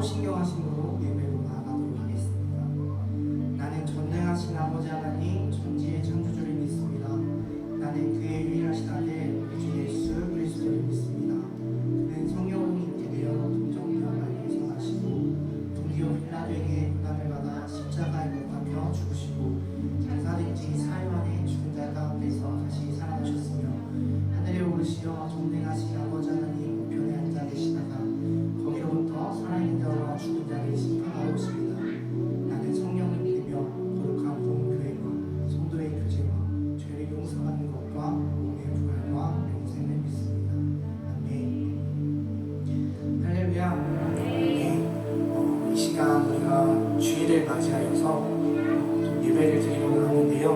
사도신경하심으로 예배로 나아가도록 하겠습니다. 나는 전능하신 아버지 하나님 전지의 창조주를 믿습니다. 나는 그의 유일하신 아들 우리 주 예수 그리스도를 믿습니다. 그는 성령으로 잉태되어 동정녀 마리아에서 나시고 동기요 빌라도에게 고난을 받아 십자가에 못 박혀 죽으시고 장사된 지 사흘 만에 죽은 자 가운데서 다시 살아나셨으며 하늘에 오르시어 전능하신 아버지 하나님 우편에 앉아 계시다가 거기로부터 살아있는 자와 죽은 자를 심판하러 오십니다. 나는 성령을 믿으며 거룩한 공교회와 성도의 교제와 죄를 용서받는 것과 몸의 부활과 영생을 믿습니다. 아멘. 할렐루야. 네. 이 시간 우리가 주일을 맞이하여서 예배를 드리려고 하는데요.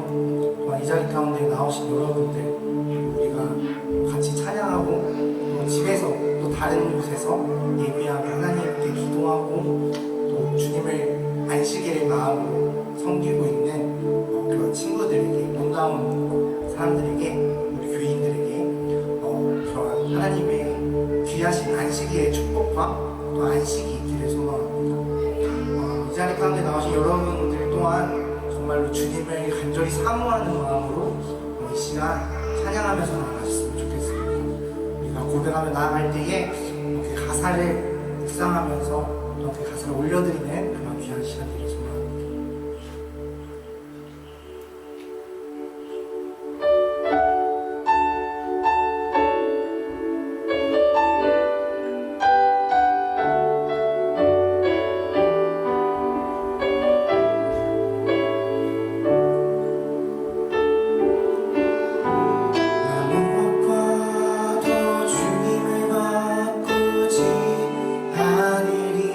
또한 이 자리 가운데 나오신 여러분들 우리가 같이 찬양하고 또 집에서 또 다른 곳에서 예배하고 하나님께 기도하고 또 주님을 안식일의 마음으로 섬기고 있는 그런 친구들에게 놀라운 사람들에게 우리 교인들에게 그런 하나님의 귀하신 안식일의 축복과 또 안식이 있기를 소망합니다. 이 자리 가운데 나오신 여러분들 또한 정말로 주님을 간절히 사모하는 마음으로 이 시간 찬양하면서 나아가셨으면 좋겠습니다. 우리가 고백하며 나아갈 때에 그 가사를 묵상하면서 또 그 가사를 올려드리는 그런 귀한 시간들이 소망합니다. 하늘이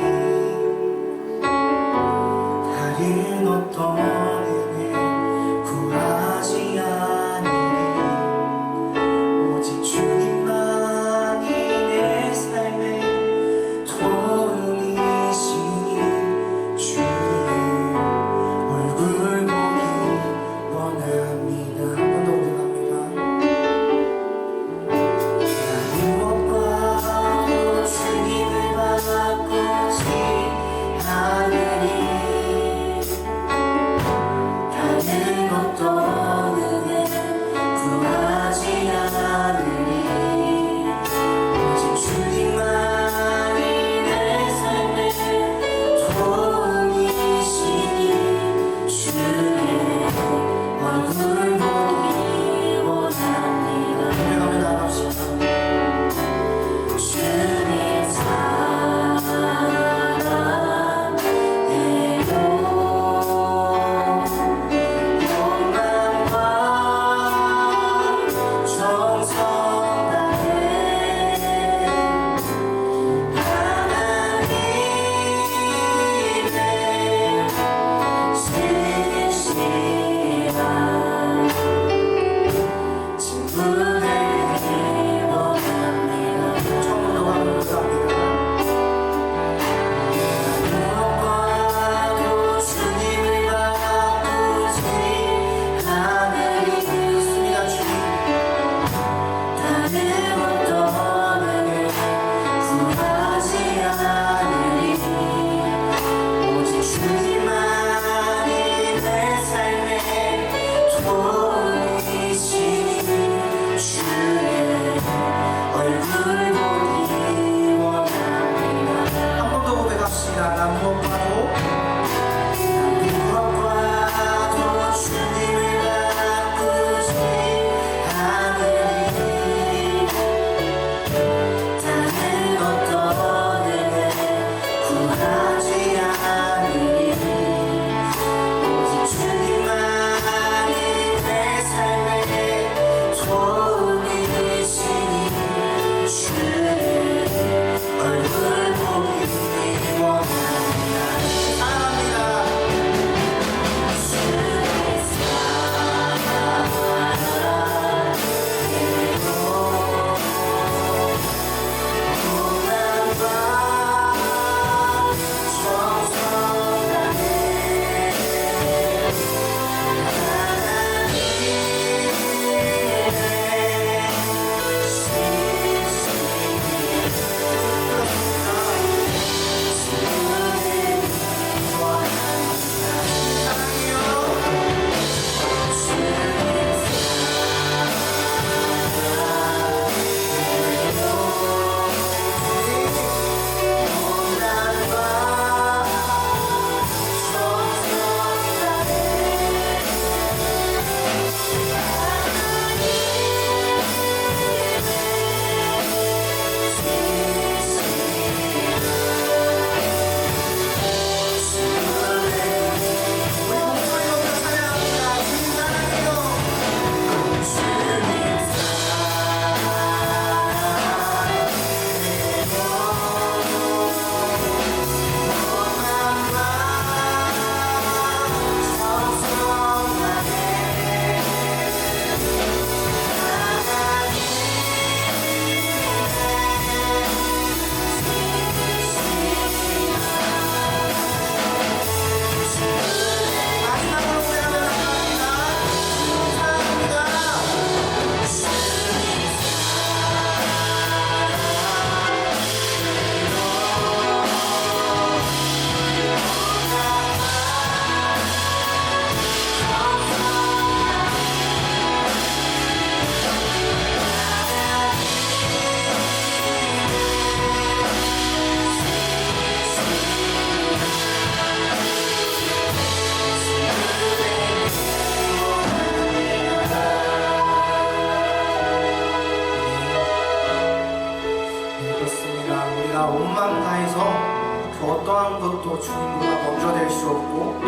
그 어떠한 것도 주님보다 먼저 될 수 없고 그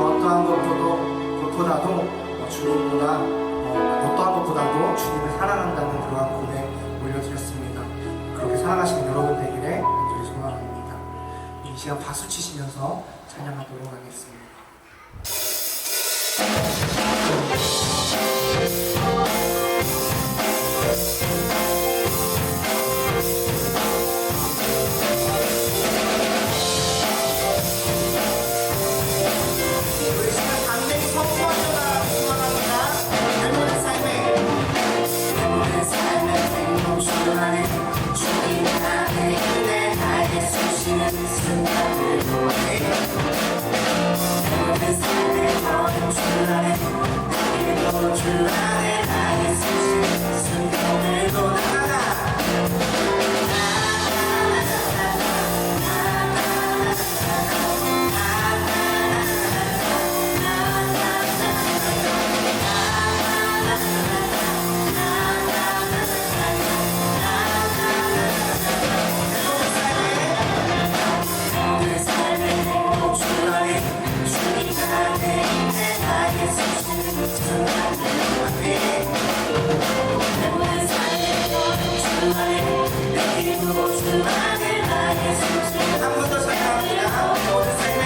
어떠한 것보다도 주님보다 어떠한 것보다도 주님을 사랑한다는 그러한 고백 올려드렸습니다. 그렇게 사랑하시는 여러분 되기를 간절히 소원합니다. 이 시간 박수 치시면서 찬양하도록 하겠습니다. 우리 시간 담대히 선포하셔라 소망합니다. 내 모든 삶의 행동 안에 주님 안에 있네. 나의 수시는 순간을 보내 내 모든 삶의 모든 안에 그리고 주 안에 나의 수시는 순간을 보내라. 한번더 사랑합니다. 모든 삶의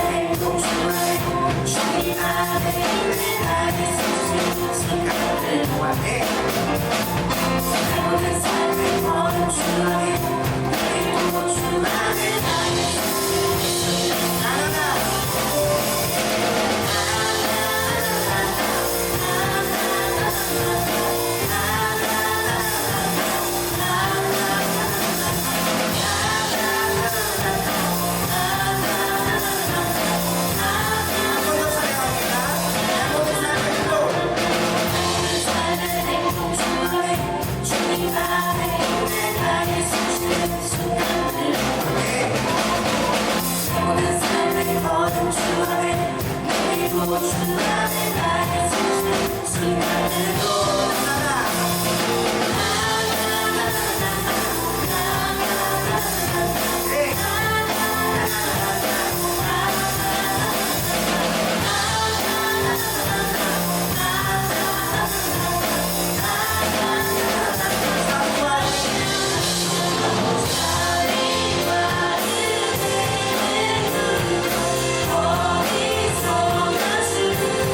행동 중간에 주님 안에 있는 나의 순간을 보아내 모든 삶의 모든 중간에 행동 중간에 나의 나나나 어디서 나시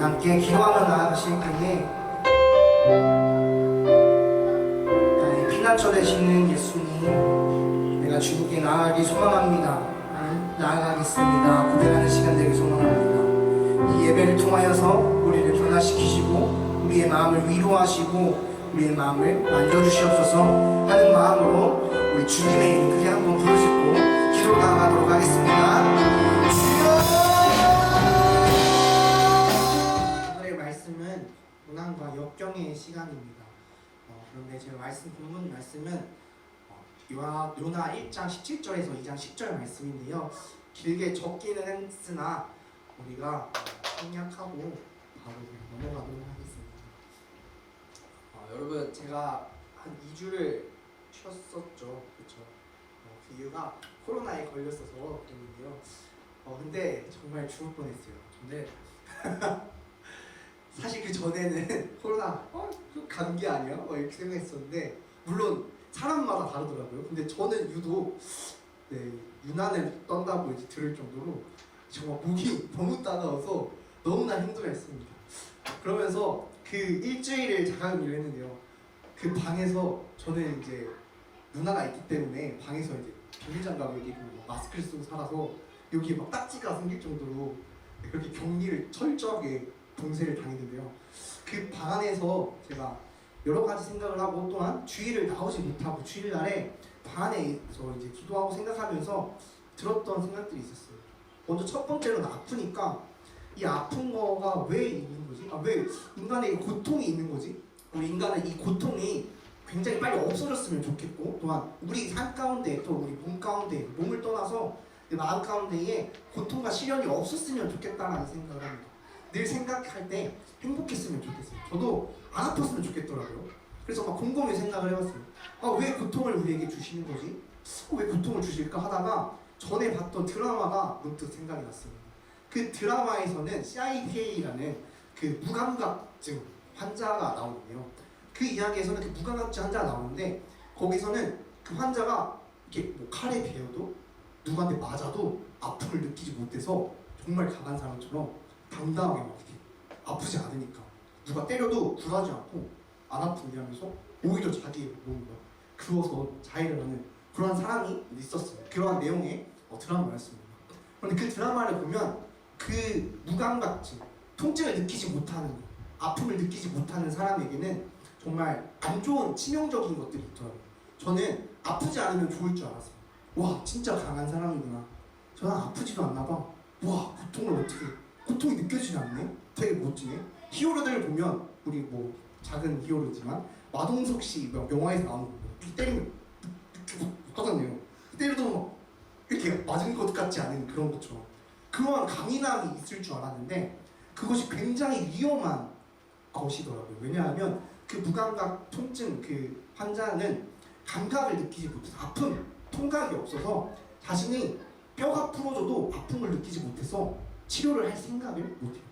함께 기도하며 나아가실 때에 피난처 되시는 예수님, 내가 주님께 나아가기 소망합니다. 나아가겠습니다. 고백하는 시간 되기 소망합니다. 이 예배를 통하여서 우리를 변화시키시고 우리의 마음을 위로하시고 우리의 마음을 만져주시옵소서 하는 마음으로 우리 주님의 이름 크게 한번 부르짖고 기도로 나아가도록 하겠습니다. 오늘의 말씀은 고난과 역경의 시간입니다. 그런데 제가 말씀 본문 말씀은 요나 1장 17절에서 2장 10절 말씀인데요. 길게 적기는 했으나 우리가 생략하고 바로 넘어가도록 하겠습니다. 여러분, 제가 한 2주를 쉬었었죠. 그렇죠? 그 이유가 코로나에 걸렸어서 그랬는데요. 근데 정말 죽을 뻔했어요. 근데 사실 그 전에는 코로나 감기 아니야? 이렇게 생각했었는데 물론 사람마다 다르더라고요. 근데 저는 유독 유난을 떤다고 이제 들을 정도로 정말 목이 너무 따가워서 너무나 힘들어했습니다. 그러면서 그 일주일을 자가격리를 했는데요. 그 방에서 저는 이제 누나가 있기 때문에 방에서 이제 비닐장갑을 끼고 마스크를 쓰고 살아서 여기에 막 딱지가 생길 정도로 그렇게 격리를 철저하게 봉쇄를 당했는데요. 그 방 안에서 제가 여러 가지 생각을 하고 또한 주일을 나오지 못하고 주일날에 방 안에서 이제 기도하고 생각하면서 들었던 생각들이 있었어요. 먼저 첫 번째로는 아프니까 이 아픈 거가 왜 있는 거지? 왜 인간에게 고통이 있는 거지? 우리 인간은 이 고통이 굉장히 빨리 없어졌으면 좋겠고 또한 우리 삶 가운데 또 우리 몸 가운데 몸을 떠나서 마음 가운데에 고통과 시련이 없었으면 좋겠다라는 생각을 합니다. 늘 생각할 때 행복했으면 좋겠어요. 저도 안 아팠으면 좋겠더라고요. 그래서 막 곰곰이 생각을 해봤어요. 왜 고통을 우리에게 주시는 거지? 왜 고통을 주실까 하다가 전에 봤던 드라마가 문득 생각이 났습니다. 그 드라마에서는 CIPA라는 그 무감각증 환자가 나오는데요. 그 이야기에서는 그 무감각증 환자가 나오는데 거기서는 그 환자가 이렇게 뭐 칼에 베어도 누구한테 맞아도 아픔을 느끼지 못해서 정말 강한 사람처럼 당당하게 막 이렇게 아프지 않으니까 누가 때려도 굴하지 않고 안 아픈데 하면서 오히려 자기의 몸을 그어서 자해를 하는 그런 사람이 있었어요. 그러한 내용의 드라마였습니다. 그런데 그 드라마를 보면 그 무감각증, 통증을 느끼지 못하는 것, 아픔을 느끼지 못하는 사람에게는 정말 안 좋은 치명적인 것들이 있더라고요. 저는 아프지 않으면 좋을 줄 알았어요. 와, 진짜 강한 사람이구나. 저는 아프지도 않나 봐. 와, 고통을 어떻게, 고통이 느껴지지 않네? 되게 멋지네. 히어로들 보면, 우리 뭐 작은 히어로지만 마동석 씨 영화에서 나오는 거 때리면 하잖아요. 때려도 막 이렇게 맞은 것 같지 않은 그런 것처럼 그러한 강인함이 있을 줄 알았는데 그것이 굉장히 위험한 것이더라고요. 왜냐하면 그 무감각 통증 그 환자는 감각을 느끼지 못해서 아픔, 통각이 없어서 자신이 뼈가 부러져도 아픔을 느끼지 못해서 치료를 할 생각을 못해요.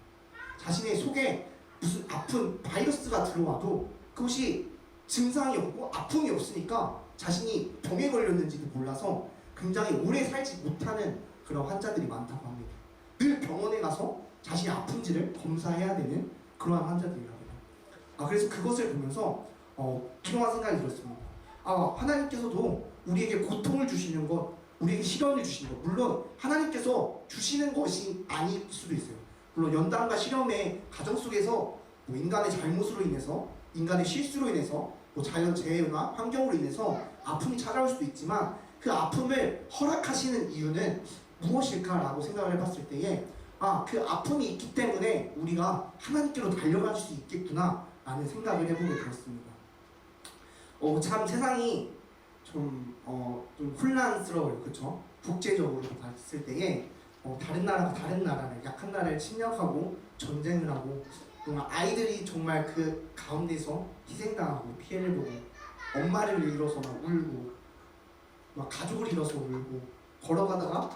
자신의 속에 무슨 아픈 바이러스가 들어와도 그것이 증상이 없고 아픔이 없으니까 자신이 병에 걸렸는지도 몰라서 굉장히 오래 살지 못하는 그런 환자들이 많다고 합니다. 늘 병원에 가서 자신이 아픈지를 검사해야 되는 그러한 환자들이랍니다. 그래서 그것을 보면서 필요한 생각이 들었습니다. 하나님께서도 우리에게 고통을 주시는 것, 우리에게 시련을 주시는 것, 물론 하나님께서 주시는 것이 아닐 수도 있어요. 물론 연단과 시련의 과정 속에서 뭐 인간의 잘못으로 인해서, 인간의 실수로 인해서, 뭐 자연재해나 환경으로 인해서 아픔이 찾아올 수도 있지만 그 아픔을 허락하시는 이유는 무엇일까라고 생각을 해봤을 때에 그 아픔이 있기 때문에 우리가 하나님께로 달려갈 수 있겠구나 라는 생각을 해보게 되었습니다. 참 세상이 좀 혼란스러워요. 그쵸? 국제적으로 봤을 때에 다른 나라가 다른 나라를, 약한 나라를 침략하고 전쟁을 하고 정말 아이들이 정말 그 가운데서 희생당하고 피해를 보고 엄마를 잃어서 막 울고 막 가족을 잃어서 울고 걸어가다가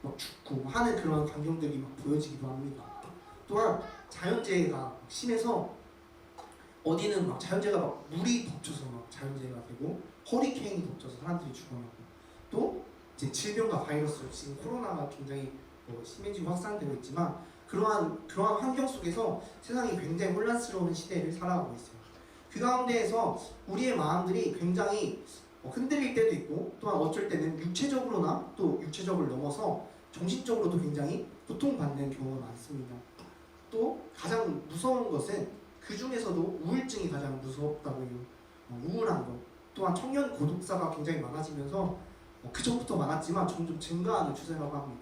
막 죽고 하는 그런 광경들이 막 보여지기도 합니다. 또한 자연재해가 심해서 어디는 막 자연재해가 막 물이 덮쳐서 막 자연재해가 되고 허리케인이 덮쳐서 사람들이 죽어나고 또 이제 질병과 바이러스 지금 코로나가 굉장히 심해지고 확산되고 있지만 그러한 환경 속에서 세상이 굉장히 혼란스러운 시대를 살아가고 있어요. 그 가운데에서 우리의 마음들이 굉장히 흔들릴 때도 있고 또한 어쩔 때는 육체적으로나 또 육체적을 넘어서 정신적으로도 굉장히 고통받는 경우가 많습니다. 또 가장 무서운 것은 그 중에서도 우울증이 가장 무섭다고 해요. 우울한 것 또한 청년 고독사가 굉장히 많아지면서 그 전부터 많았지만 점점 증가하는 추세라고 합니다.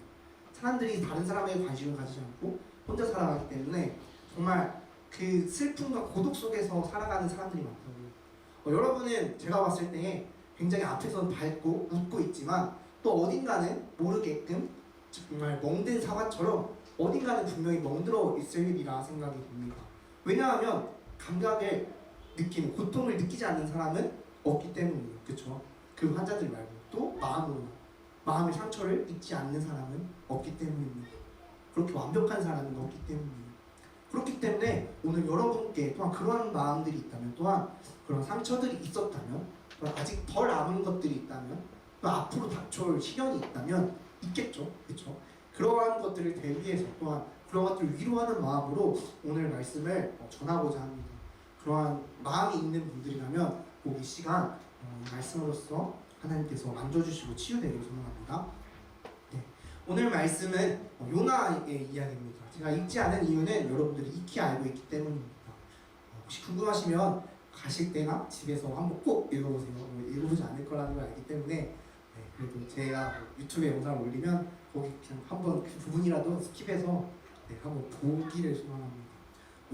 사람들이 다른 사람에게 관심을 가지지 않고 혼자 살아가기 때문에 정말 그 슬픔과 고독 속에서 살아가는 사람들이 많다고요. 여러분은 제가 봤을 때 굉장히 앞에서는 밝고 웃고 있지만 또 어딘가는 모르게끔 정말 멍든 사과처럼 어딘가는 분명히 멍들어 있을 일이라 생각이 듭니다. 왜냐하면 감각을 느끼는, 고통을 느끼지 않는 사람은 없기 때문이에요. 그쵸? 그 환자들 말고 또 마음의 상처를 잊지 않는 사람은 없기 때문입니다. 그렇게 완벽한 사람은 없기 때문이에요. 그렇기 때문에 오늘 여러분께 또한 그러한 마음들이 있다면, 또한 그런 상처들이 있었다면, 또한 아직 덜 남은 것들이 있다면, 또 앞으로 닥쳐올 시련이 있다면 있겠죠, 그렇죠? 그러한 것들을 대비해서 또한 그런 것들을 위로하는 마음으로 오늘 말씀을 전하고자 합니다. 그러한 마음이 있는 분들이라면 꼭 이 시간 말씀으로써 하나님께서 만져주시고 치유되기를 소망합니다. 네. 오늘 말씀은 요나의 이야기입니다. 제가 읽지 않은 이유는 여러분들이 익히 알고 있기 때문입니다. 혹시 궁금하시면 가실 때나 집에서 한번 꼭 읽어보세요. 읽어보지 않을 거라는 걸 알기 때문에, 네, 그래도 제가 유튜브에 영상을 올리면 거기 그냥 한번 그 부분이라도 스킵해서 한번 보기를 소망합니다.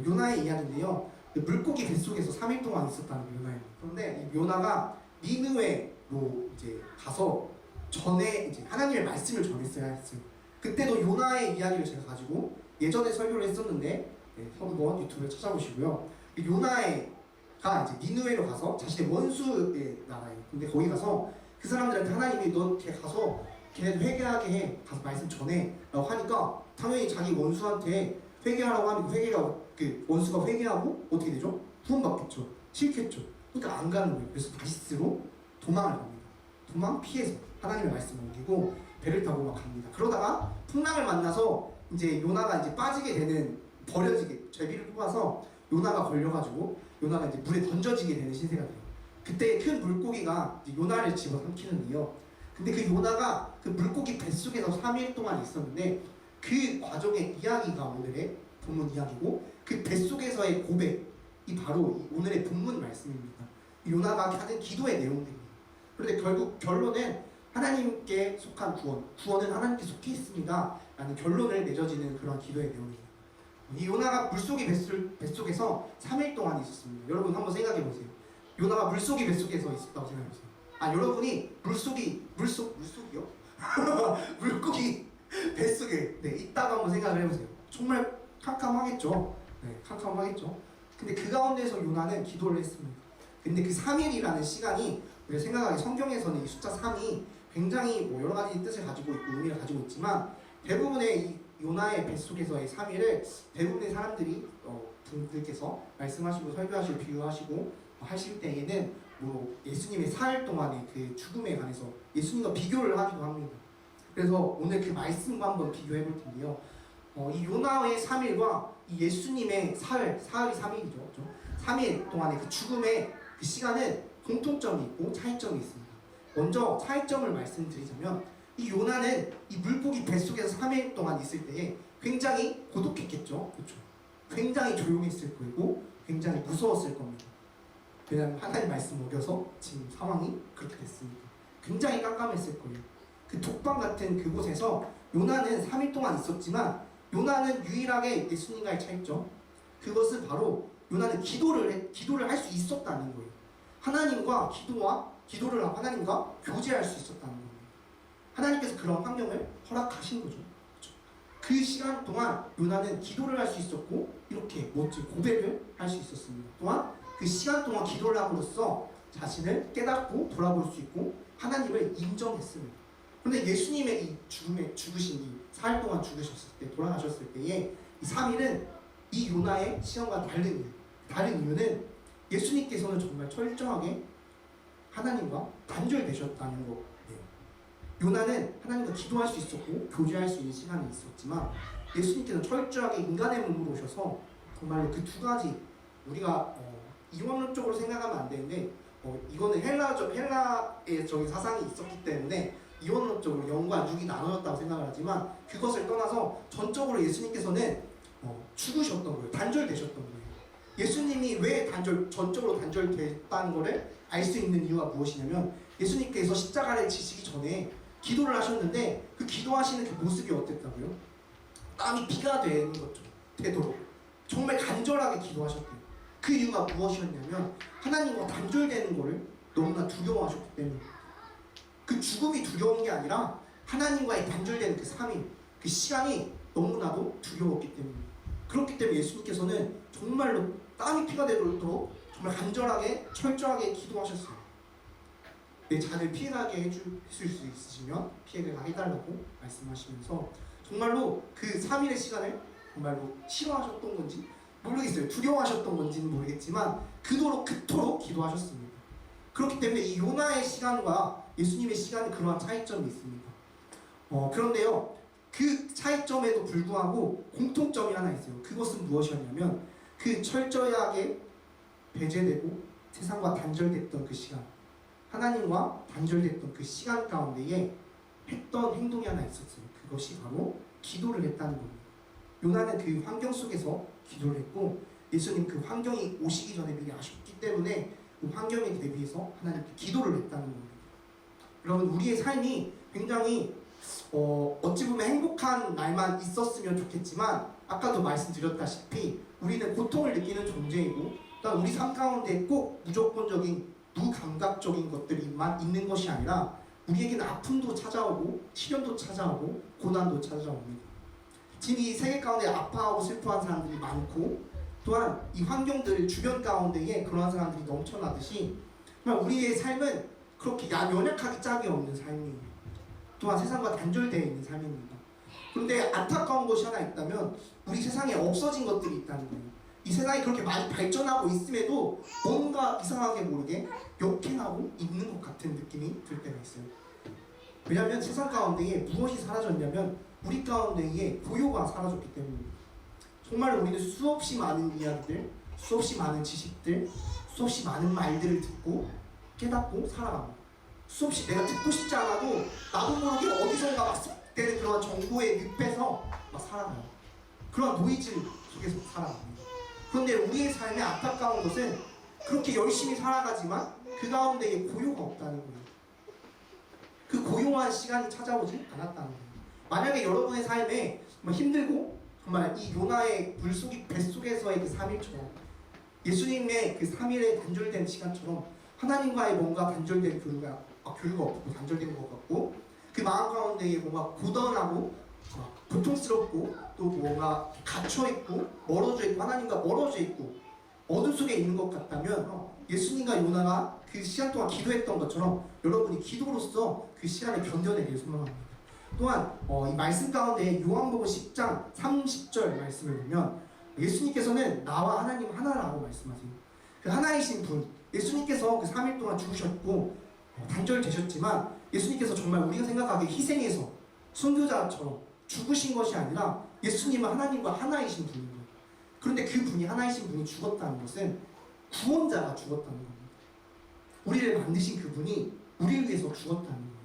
요나의 이야기인데요. 물고기 뱃속에서 3일 동안 있었다는 요나입니다. 그런데 이 요나가 니느웨로 이제 가서 전에 이제 하나님의 말씀을 전했어야 했어요. 그때도 요나의 이야기를 제가 가지고 예전에 설교를 했었는데, 한번 유튜브에 찾아보시고요. 요나가 이제 니느웨로 가서 자신의 원수의 나라예요. 근데 거기 가서 그 사람들한테 하나님이 너 걔 가서 걔네들 회개하게 해, 가서 말씀 전해 라고 하니까 당연히 자기 원수한테 회개하라고 하면 그 원수가 회개하고 어떻게 되죠? 구원받겠죠. 싫겠죠. 그러니까 안 가는 거예요. 그래서 다시스로 도망을 갑니다. 도망 피해서 하나님의 말씀을 옮기고 배를 타고 막 갑니다. 그러다가 풍랑을 만나서 이제 요나가 이제 빠지게 되는, 버려지게, 제비를 뽑아서 요나가 걸려가지고 요나가 이제 물에 던져지게 되는 신세가 돼요. 그때 큰 물고기가 이제 요나를 집어삼키는데요. 근데 그 요나가 그 물고기 뱃속에서 3일 동안 있었는데 그 과정의 이야기가 오늘의 본문 이야기고, 그 뱃속에서의 고백이 바로 오늘의 본문 말씀입니다. 요나가 하는 기도의 내용들입니다. 그런데 결국 결론은 하나님께 속한 구원은 하나님께 속해 있습니다 라는 결론을 맺어지는 그런 기도의 내용입니다. 이 요나가 물속의 뱃속에서 3일 동안 있었습니다. 여러분 한번 생각해 보세요. 요나가 물속의 뱃속에서 있었다고 생각해 보세요. 여러분이 물속이요? 물고기 뱃속에 있다고 한번 생각을 해보세요. 정말 캄캄하겠죠. 네, 캄캄하겠죠. 근데 그 가운데서 요나는 기도를 했습니다. 근데 그 3일이라는 시간이 우리가 생각하기, 성경에서는 이 숫자 3이 굉장히 여러 가지 뜻을 가지고 있고 의미를 가지고 있지만, 대부분의 이 요나의 뱃속에서의 3일을 대부분의 사람들이 분들께서 말씀하시고 설교하시고 비유하시고 하실 때에는 예수님의 사흘 동안의 그 죽음에 관해서 예수님과 비교를 하기도 합니다. 그래서 오늘 그 말씀과 한번 비교해 볼 텐데요. 이 요나의 3일과 이 예수님의 사흘이 3일이죠. 그렇죠? 3일 동안의 그 죽음의 그 시간은 공통점이 있고 차이점이 있습니다. 먼저 차이점을 말씀드리자면, 이 요나는 이 물고기 뱃속에서 3일 동안 있을 때에 굉장히 고독했겠죠. 그렇죠? 굉장히 조용했을 거고 굉장히 무서웠을 겁니다. 왜냐하면 하나님 말씀 어겨서 지금 상황이 그렇게 됐으니까 굉장히 깜깜했을 거예요. 그 독방 같은 그곳에서 요나는 3일 동안 있었지만, 요나는 유일하게 예수님과의 차이점, 그것은 바로 요나는 기도를 할 수 있었다는 거예요. 기도를 하나님과 교제할 수 있었다는 거예요. 하나님께서 그런 환경을 허락하신 거죠. 그렇죠? 그 시간 동안 요나는 기도를 할 수 있었고 이렇게 멋진 고백을 할 수 있었습니다. 또한 그 시간 동안 기도를 함으로써 자신을 깨닫고 돌아볼 수 있고 하나님을 인정했습니다. 그런데 예수님의 이 죽으신 이 4일 동안 죽으셨을 때, 돌아가셨을 때에 이 3일은 이 요나의 시간과 다른 이유는 예수님께서는 정말 철저하게 하나님과 단절되셨다는 거예요. 요나는 하나님과 기도할 수 있었고 교제할 수 있는 시간이 있었지만, 예수님께서는 철저하게 인간의 몸으로 오셔서 정말로 그 두 가지, 우리가 이원론적으로 생각하면 안 되는데, 이거는 헬라의 적인 사상이 있었기 때문에 이원론적으로 영과 육이 나눠졌다고 생각을 하지만, 그것을 떠나서 전적으로 예수님께서는 죽으셨던 거예요. 단절되셨던 거예요. 예수님이 왜 전적으로 단절됐다는 것을 알 수 있는 이유가 무엇이냐면, 예수님께서 십자가를 지시기 전에 기도를 하셨는데 그 기도하시는 그 모습이 어땠다고요? 땀이 피가 되는 거죠. 되도록 정말 간절하게 기도하셨대요. 그 이유가 무엇이었냐면, 하나님과 단절되는 것을 너무나 두려워하셨기 때문에. 그 죽음이 두려운 게 아니라 하나님과의 단절되는 그 3일, 그 시간이 너무나도 두려웠기 때문에. 그렇기 때문에 예수님께서는 정말로 땀이 피가 되도록 정말 간절하게 철저하게 기도하셨어요. 내 자녀를 피해가게 해줄 수 있으시면 피해가 해달라고 말씀하시면서 정말로 그 3일의 시간을 정말로 싫어하셨던 건지 모르겠어요. 두려워하셨던 건지는 모르겠지만 그토록 기도하셨습니다. 그렇기 때문에 이 요나의 시간과 예수님의 시간은 그러한 차이점이 있습니다. 그런데요, 그 차이점에도 불구하고 공통점이 하나 있어요. 그것은 무엇이었냐면 그 철저하게 배제되고 세상과 단절됐던 그 시간, 하나님과 단절됐던 그 시간 가운데에 했던 행동이 하나 있었어요. 그것이 바로 기도를 했다는 겁니다. 요나는 그 환경 속에서 기도를 했고, 예수님 그 환경이 오시기 전에 미리 아셨기 때문에 그 환경에 대비해서 하나님께 기도를 했다는 겁니다. 여러분, 우리의 삶이 굉장히 어찌 보면 행복한 날만 있었으면 좋겠지만, 아까도 말씀드렸다시피 우리는 고통을 느끼는 존재이고, 또한 우리 삶 가운데 꼭 무조건적인 무감각적인 것들이만 있는 것이 아니라 우리에게는 아픔도 찾아오고 시련도 찾아오고 고난도 찾아옵니다. 지금 이 세계 가운데 아파하고 슬퍼한 사람들이 많고, 또한 이 환경들 주변 가운데에 그러한 사람들이 넘쳐나듯이 정말 우리의 삶은 그렇게 연약하기 짝이 없는 삶이에요. 또한 세상과 단절되어 있는 삶입니다. 그런데 안타까운 것이 하나 있다면 우리 세상에 없어진 것들이 있다는 거예요. 이 세상이 그렇게 많이 발전하고 있음에도 뭔가 이상하게 모르게 역행하고 있는 것 같은 느낌이 들 때가 있어요. 왜냐하면 세상 가운데에 무엇이 사라졌냐면 우리 가운데에 고요가 사라졌기 때문입니다. 정말 우리는 수없이 많은 이야기들, 수없이 많은 지식들, 수없이 많은 말들을 듣고 깨닫고 살아갑니다. 수없이 내가 듣고 싶지 않아도 나도 모르게 어디선가 막 습되는 그런 정보의 늪에서 막 살아가요. 그런 노이즈 속에서 살아갑니다. 그런데 우리의 삶의 안타까운 것은 그렇게 열심히 살아가지만 그 가운데에 고요가 없다는 거예요. 그 고요한 시간이 찾아오지 않았다는 거예요. 만약에 여러분의 삶에 정말 힘들고 정말 이 요나의 물속이 뱃속에서의 그 3일처럼 예수님의 그 3일의 단절된 시간처럼 하나님과의 뭔가 단절된 교류가 없고 단절된 것 같고, 그 마음 가운데에 뭔가 고단하고 고통스럽고 또 뭔가 갇혀있고 멀어져 있고 하나님과 멀어져 있고 어둠 속에 있는 것 같다면 예수님과 요나가 그 시간 동안 기도했던 것처럼 여러분이 기도로서 그 시간을 견뎌내길 소망합니다. 또한 이 말씀 가운데 요한복음 10장 30절 말씀을 보면 예수님께서는 나와 하나님 하나라고 말씀하세요. 그 하나이신 분, 예수님께서 그 3일 동안 죽으셨고 단절되셨지만 예수님께서 정말 우리가 생각하기에 희생해서 순교자처럼 죽으신 것이 아니라 예수님은 하나님과 하나이신 분인 거예요. 그런데 그 분이 하나이신 분이 죽었다는 것은 구원자가 죽었다는 겁니다. 우리를 만드신 그분이 우리를 위해서 죽었다는 거예요.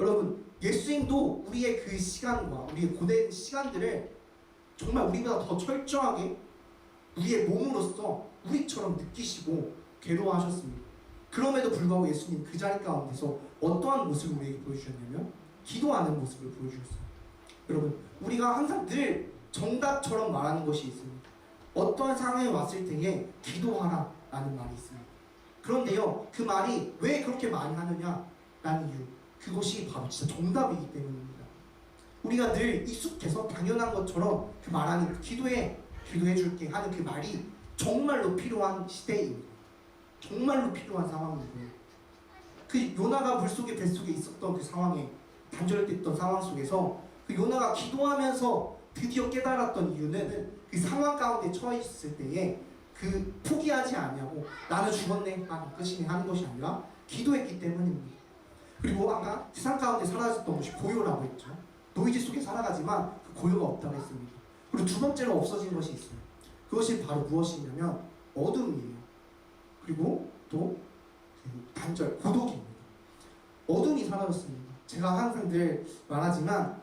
여러분, 예수님도 우리의 그 시간과 우리의 고된 시간들을 정말 우리보다 더 철저하게 우리의 몸으로서 우리처럼 느끼시고 괴로워하셨습니다. 그럼에도 불구하고 예수님 그 자리 가운데서 어떠한 모습을 우리에게 보여주셨냐면 기도하는 모습을 보여주셨어요. 여러분, 우리가 항상 늘 정답처럼 말하는 것이 있습니다. 어떠한 상황에 왔을 때에 기도하라 라는 말이 있습니다. 그런데요, 그 말이 왜 그렇게 많이 하느냐라는 이유, 그것이 바로 진짜 정답이기 때문입니다. 우리가 늘 익숙해서 당연한 것처럼 그 말하는 그 기도해 줄게 하는 그 말이 정말로 필요한 시대입니다. 정말로 필요한 상황이고요. 그 요나가 물속에 뱃속에 있었던 그 상황에 단절됐던 상황 속에서 그 요나가 기도하면서 드디어 깨달았던 이유는 그 상황 가운데 처해 있을 때에 그 포기하지 않냐고 나는 죽었네, 나는 끝이네 하는 것이 아니라 기도했기 때문입니다. 그리고 아까 세상 가운데 사라졌던 것이 고요라고 했죠. 노이즈 속에 살아가지만 그 고요가 없다고 했습니다. 그리고 두 번째로 없어진 것이 있어요. 그것이 바로 무엇이냐면 어둠이에요. 그리고 또 단절, 고독입니다. 어둠이 사라졌습니다. 제가 항상 늘 말하지만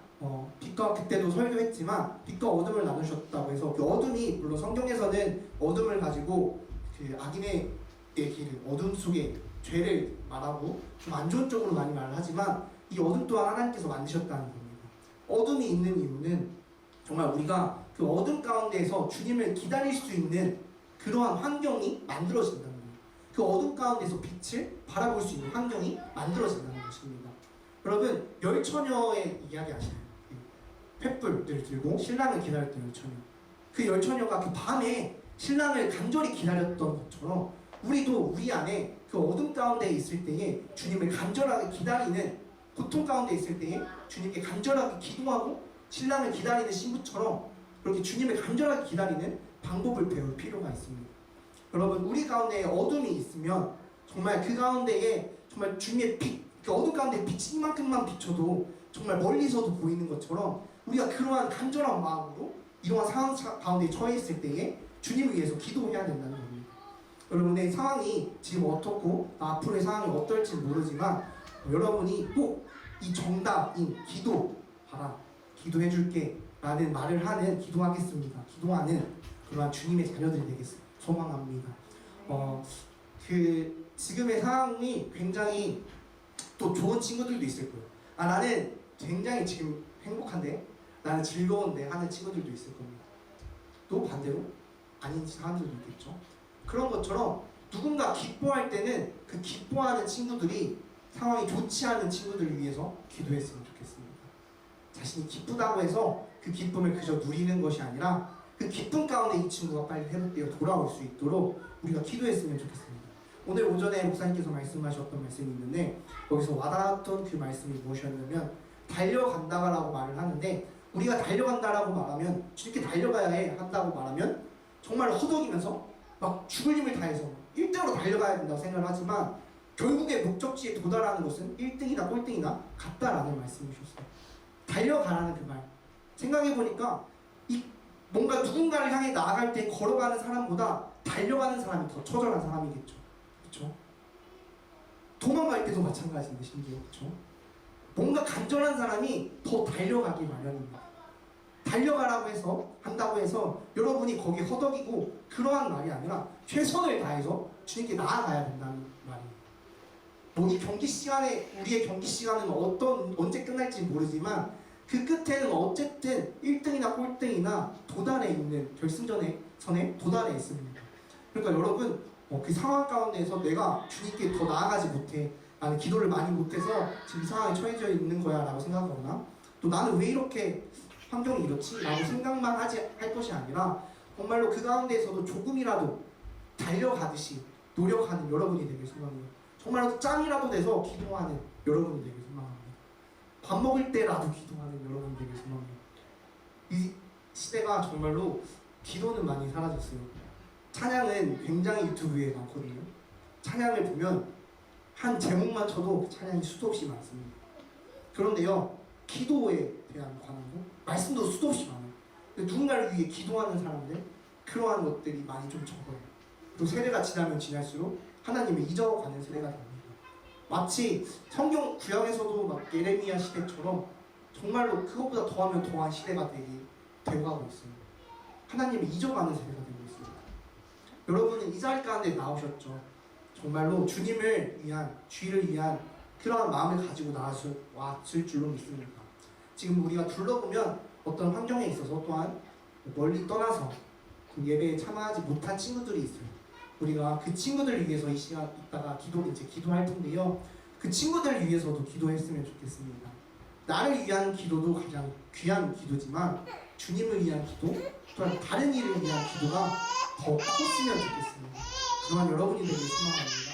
빛과, 그때도 설교했지만 빛과 어둠을 나누셨다고 해서 그 어둠이, 물론 성경에서는 어둠을 가지고 그 악인의 길을, 어둠 속에 죄를 말하고 좀 안 좋은 쪽으로 많이 말을 하지만 이 어둠 또한 하나님께서 만드셨다는 겁니다. 어둠이 있는 이유는 정말 우리가 그 어둠 가운데에서 주님을 기다릴 수 있는 그러한 환경이 만들어진다는 거예요. 그 어둠 가운데서 빛을 바라볼 수 있는 환경이 만들어진다는 것입니다. 여러분, 열처녀의 이야기 아시나요? 횃불을 들고 신랑을 기다렸던 열처녀. 그 열처녀가 그 밤에 신랑을 간절히 기다렸던 것처럼 우리도 우리 안에 그 어둠 가운데 있을 때에 주님을 간절하게 기다리는, 고통 가운데 있을 때에 주님께 간절하게 기도하고 신랑을 기다리는 신부처럼 그렇게 주님을 간절하게 기다리는 방법을 배울 필요가 있습니다. 여러분, 우리 가운데에 어둠이 있으면 정말 그 가운데에 정말 주님의 빛, 그 어둠 가운데 빛이 이만큼만 비춰도 정말 멀리서도 보이는 것처럼 우리가 그러한 간절한 마음으로 이러한 상황 가운데 처해 있을 때에 주님을 위해서 기도해야 된다는 겁니다. 여러분의 상황이 지금 어떻고 앞으로의 상황이 어떨지 모르지만 여러분이 꼭 이 정답인 기도 하라, 기도해 줄게 라는 말을 하는, 기도하겠습니다, 기도하는 그러한 주님의 자녀들이 되겠습니다. 소망합니다. 그 지금의 상황이 굉장히 또 좋은 친구들도 있을 거예요. 나는 굉장히 지금 행복한데, 나는 즐거운데 하는 친구들도 있을 겁니다. 또 반대로 아닌 사람들도 있겠죠. 그런 것처럼 누군가 기뻐할 때는 그 기뻐하는 친구들이 상황이 좋지 않은 친구들을 위해서 기도했으면 좋겠습니다. 자신이 기쁘다고 해서 그 기쁨을 그저 누리는 것이 아니라 그 기쁨 가운데 이 친구가 빨리 회복되어 돌아올 수 있도록 우리가 기도했으면 좋겠습니다. 오늘 오전에 목사님께서 말씀하셨던 말씀이 있는데, 거기서 와닿았던 그 말씀이 무엇이었냐면, 달려간다라고 말을 하는데, 우리가 달려간다라고 말하면, 이렇게 달려가야 해 한다고 말하면 정말 허덕이면서 막 죽을 힘을 다해서 1등으로 달려가야 된다고 생각을 하지만, 결국에 목적지에 도달하는 것은 1등이나 꼴등이나 같다라는 말씀이셨어요. 달려가라는 그 말, 생각해보니까 뭔가 누군가를 향해 나아갈 때 걸어가는 사람보다 달려가는 사람이 더 처절한 사람이겠죠. 그렇죠? 도망갈 때도 마찬가지인데, 심지어. 그렇죠? 뭔가 간절한 사람이 더 달려가기 마련입니다. 달려가라고 해서, 한다고 해서 여러분이 거기 허덕이고 그러한 말이 아니라 최선을 다해서 주님께 나아가야 된다는 말이에요. 이 경기 시간에, 우리의 경기 시간은 언제 끝날지 모르지만 그 끝에는 어쨌든 1등이나 꼴등이나 도달해 있는, 결승전에 선에 도달해 있습니다. 그러니까 여러분, 그 상황 가운데에서 내가 주님께 더 나아가지 못해, 나는 기도를 많이 못해서 지금 이 상황에 처해져 있는 거야 라고 생각하거나, 또 나는 왜 이렇게 환경이 이렇지? 라고 생각만 할 것이 아니라 정말로 그 가운데에서도 조금이라도 달려가듯이 노력하는 여러분이 되길 소망해요. 정말로 짬이라도 내서 기도하는 여러분이 되길 소망합니다. 밥 먹을 때라도 기도하는 여러분이 되길 소망해요. 이 시대가 정말로 기도는 많이 사라졌어요. 찬양은 굉장히 유튜브에 많거든요. 찬양을 보면 한 제목만 쳐도 찬양이 수도 없이 많습니다. 그런데요, 기도에 대한 관한도 말씀도 수도 없이 많아요. 근데 누군가를 위해 기도하는 사람들, 그러한 것들이 많이 좀 적어요. 또 세대가 지나면 지날수록 하나님을 잊어가는 세대가 됩니다. 마치 성경 구약에서도 막 예레미야 시대처럼 정말로 그것보다 더하면 더한 시대가 되고 가고 있어요. 하나님을 잊어가는 세대가 되고 있습니다. 여러분은 이 자리 가운데 나오셨죠. 정말로 주님을 위한, 주의를 위한 그러한 마음을 가지고 왔을 줄로 믿습니다. 지금 우리가 둘러보면 어떤 환경에 있어서 또한 멀리 떠나서 예배에 참여하지 못한 친구들이 있어요. 우리가 그 친구들을 위해서 이 시간 이따가 기도할 텐데요. 그 친구들을 위해서도 기도했으면 좋겠습니다. 나를 위한 기도도 가장 귀한 기도지만 주님을 위한 기도, 또한 다른 일을 위한 기도가 더 컸으면 좋겠습니다. 그동안 여러분이 되길 소망합니다.